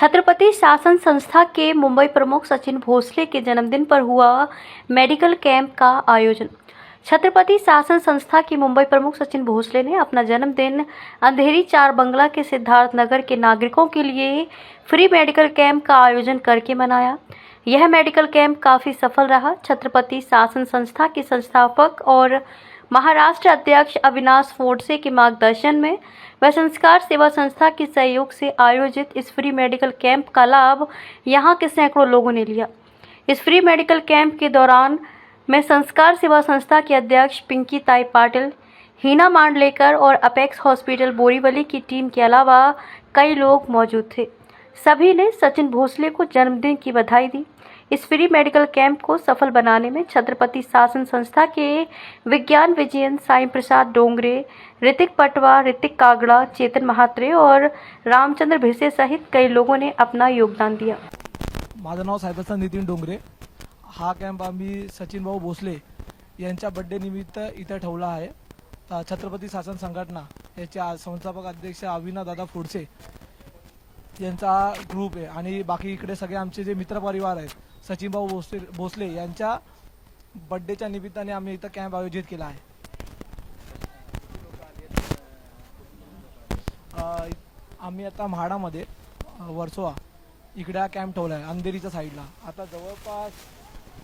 छत्रपति शासन संस्था के मुंबई प्रमुख सचिन भोसले के जन्मदिन पर हुआ मेडिकल कैंप का आयोजन। छत्रपति शासन संस्था के मुंबई प्रमुख सचिन भोसले ने अपना जन्मदिन अंधेरी 4 बंगला के सिद्धार्थ नगर के नागरिकों के लिए फ्री मेडिकल कैंप का आयोजन करके मनाया। यह मेडिकल कैंप काफ़ी सफल रहा। छत्रपति शासन संस्था के संस्थापक और महाराष्ट्र अध्यक्ष अविनाश फोडसे के मार्गदर्शन में व संस्कार सेवा संस्था के सहयोग से आयोजित इस फ्री मेडिकल कैंप का लाभ यहां के सैकड़ों लोगों ने लिया। इस फ्री मेडिकल कैंप के दौरान में संस्कार सेवा संस्था के अध्यक्ष पिंकी ताई पाटिल, हीना मांडलेकर और अपेक्स हॉस्पिटल बोरीवली की टीम के अलावा कई लोग मौजूद थे। सभी ने सचिन भोसले को जन्मदिन की बधाई दी। इस फ्री मेडिकल कैंप को सफल बनाने में छत्रपति शासन संस्था के विज्ञान विजयन, साईं प्रसाद डोंगरे, ऋतिक पटवा, ऋतिक कागड़ा, चेतन महात्रे और रामचंद्र भिसे सहित कई लोगों ने अपना योगदान दिया। माझं नाव साईप्रसाद नितीन डोंगरे। हा कॅम्प आम्ही सचिन भाऊ भोसले यांच्या बर्थडे निमित्त इथे ठेवला आहे। छत्रपती शासन संघटना याचे संस्थापक अध्यक्ष अविनाश दादा फोडसे यांचा ग्रुप आहे आणि बाकी इकडे सगळे आमचे जे मित्र परिवार आहेत सचिन भाऊ भोसले यांच्या बर्थडेच्या निमित्ताने आम्ही इथं कॅम्प आयोजित केला आहे। आम्ही आता म्हाडामध्ये वर्सोवा इकडे हा कॅम्प ठेवला आहे अंधेरीच्या साईडला। आता जवळपास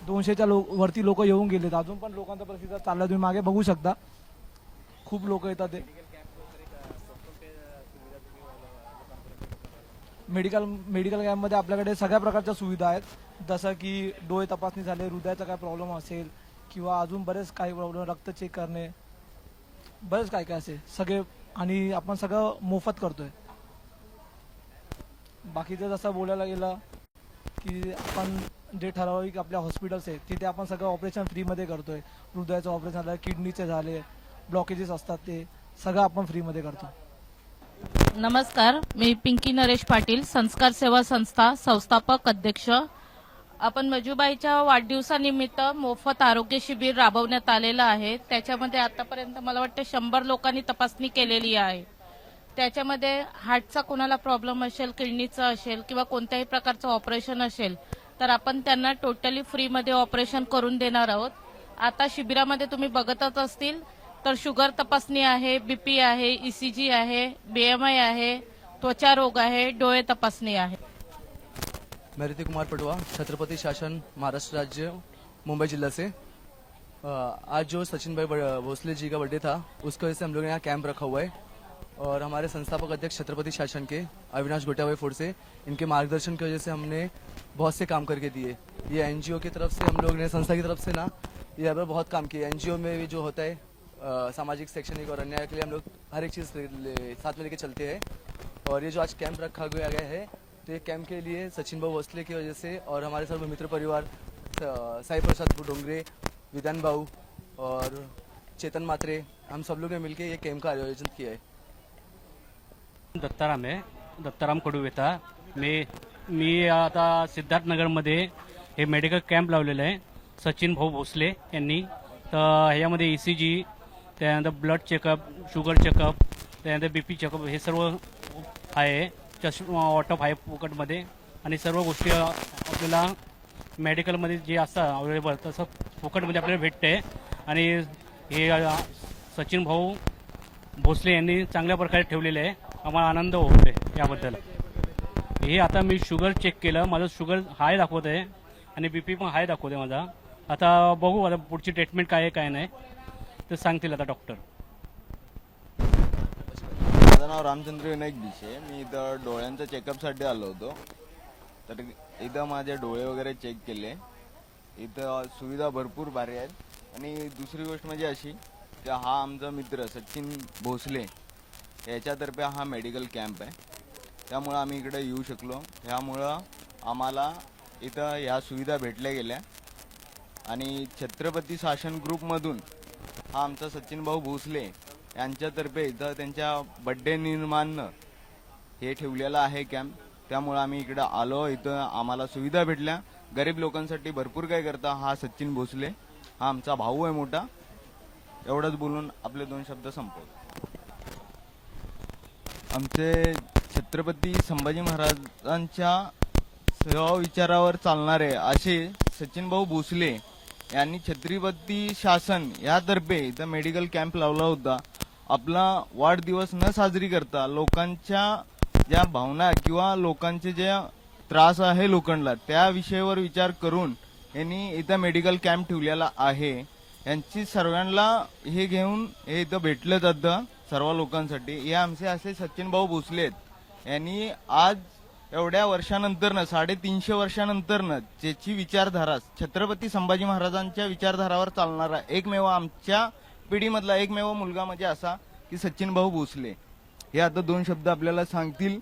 200च्या वरती लोक येऊन गेलेत। अजून पण लोकांचा प्रतिसाद चालला, तुम्ही मागे बघू शकता खूप लोक येतात। ते मेडिकल कॅम्पमध्ये आपल्याकडे सगळ्या प्रकारच्या सुविधा आहेत, जसं की डोळे तपासणी झाले, हृदयाचा काय प्रॉब्लेम असेल किंवा अजून बरेच काही प्रॉब्लेम, रक्त चेक करणे, बरेच काय काय असेल सगळे, आणि आपण सगळं मोफत करतोय। बाकीचं जसं बोलायला गेलं की आपण जे ठराविक आपल्या हॉस्पिटल्स आहेत तिथे आपण सगळं ऑपरेशन फ्रीमध्ये करतोय। हृदयाचं ऑपरेशन झालं, किडनीचे झाले, ब्लॉकेजेस असतात ते सगळं आपण फ्रीमध्ये करतो। नमस्कार, मी पिंकी नरेश पाटील, संस्कार सेवा संस्था संस्थापक अध्यक्ष। आपण मजुबाईच्या वाढदिवसानिमित्त मोफत आरोग्य शिबिर राबवण्यात आलेलं आहे। त्याच्यामध्ये आतापर्यंत मला वाटतं 100 लोकांनी तपासणी केलेली आहे। त्याच्यामध्ये हार्टचा कोणाला प्रॉब्लेम असेल, किडनीचा असेल किंवा कोणत्याही प्रकारचं ऑपरेशन असेल तर आपण त्यांना टोटली फ्रीमध्ये ऑपरेशन करून देणार आहोत। आता शिबिरामध्ये तुम्ही बघतच असतील तर शुगर तपासणी आहे, बीपी आहे, ईसीजी आहे, बीएमआय आहे, त्वचा रोग आहे, डोळे तपासणी आहे। मैं ऋतिक कुमार पटवा, छत्रपति शासन महाराष्ट्र राज्य मुंबई जिला से। आज जो सचिन भाई भोसले जी का बर्थडे था उसकी वजह से हम लोग ने यहाँ कैंप रखा हुआ है और हमारे संस्थापक अध्यक्ष छत्रपति शासन के अविनाश गोटिया फोडसे, इनके मार्गदर्शन की वजह से हमने बहुत से काम करके दिए। ये एनजीओ की तरफ से हम लोग ने, संस्था की तरफ से ना, यहाँ पर बहुत काम किया। एनजीओ में भी जो होता है सामाजिक, शैक्षणिक और अन्याय के लिए हम लोग हर एक चीज़ साथ में लेके चलते हैं। और ये जो आज कैंप रखा गया है तो ये कैंप के लिए सचिन भाऊ भोसले की वजह से और हमारे सर्व मित्र परिवार साई प्रसाद डोंगरे, विधान भाऊ और चेतन मात्रे, हम सब लोग ने मिलकर ये कैंप का आयोजन किया है। दत्ताराम आहे, दत्ताराम कडुवेता। मी आता सिद्धार्थ नगरमध्ये हे मेडिकल कॅम्प लावलेलं आहे सचिन भाऊ भोसले यांनी। तर ह्यामध्ये ईसीजी, त्यानंतर ब्लड चेकअप, शुगर चेकअप, त्यानंतर बीपी चेकअप हे सर्व आहे। वाटप आहे फुकटमध्ये आणि सर्व गोष्टी आपल्याला मेडिकलमध्ये जे असतात अवेलेबल तसं फुकटमध्ये आपल्याला भेटते। आणि हे सचिन भाऊ भोसले यांनी चांगल्या प्रकारे ठेवलेले आहे, आम्हाला आनंद होतोय याबद्दल। हे आता मी शुगर चेक केलं, माझं शुगर हाय दाखवत आहे आणि बीपी पण हाय दाखवते माझा। आता बघू आता पुढची ट्रीटमेंट काय आहे काय नाही ते सांगतील आता डॉक्टर। माझं नाव रामचंद्र विनायक भिसे। मी इथं डोळ्यांच्या चेकअपसाठी आलो होतो, तर इथं माझे डोळे वगैरे चेक केले। इथं सुविधा भरपूर भारी आहेत। आणि दुसरी गोष्ट म्हणजे अशी की हा आमचा मित्र सचिन भोसले याच्यातर्फे हा मेडिकल कॅम्प आहे, त्यामुळं आम्ही इकडे येऊ शकलो। ह्यामुळं आम्हाला इथं ह्या सुविधा भेटल्या गेल्या। आणि छत्रपती शासन ग्रुपमधून हा आमचा सचिन भाऊ भोसले यांच्यातर्फे इथं त्यांच्या बड्डे निर्माण हे ठेवलेलं आहे कॅम्प, त्यामुळं आम्ही इकडं आलो। इथं आम्हाला सुविधा भेटल्या, गरीब लोकांसाठी भरपूर काय करता हा सचिन भोसले, हा आमचा भाऊ आहे मोठा। एवढंच बोलून आपले 2 शब्द संपवतो। आमचे छत्रपती संभाजी महाराजांच्या सेवा विचारावर चालणारे असे सचिन भाऊ भोसले यांनी छत्रपती शासन यातर्फे इथं मेडिकल कॅम्प लावला होता. आपला वाढदिवस न साजरी करता लोकांच्या ज्या भावना किंवा लोकांचे जे त्रास आहे लोखंडला त्या विषयावर विचार करून यांनी इथं मेडिकल कॅम्प ठेवलेला आहे. यांची सर्वांना हे घेऊन हे इथं भेटलं जातं सर्व लोकांसाठी. हे आमचे असे सचिन भाऊ भोसले आहेत. यांनी आज एवढ्या वर्षानंतरनं 350 वर्षानंतरनं ज्याची विचारधारा छत्रपती संभाजी महाराजांच्या विचारधारावर चालणारा एकमेव आमच्या पिढीमधला एकमेव मुलगा म्हणजे असा की सचिन भाऊ भोसले. हे आता 2 शब्द आपल्याला सांगतील.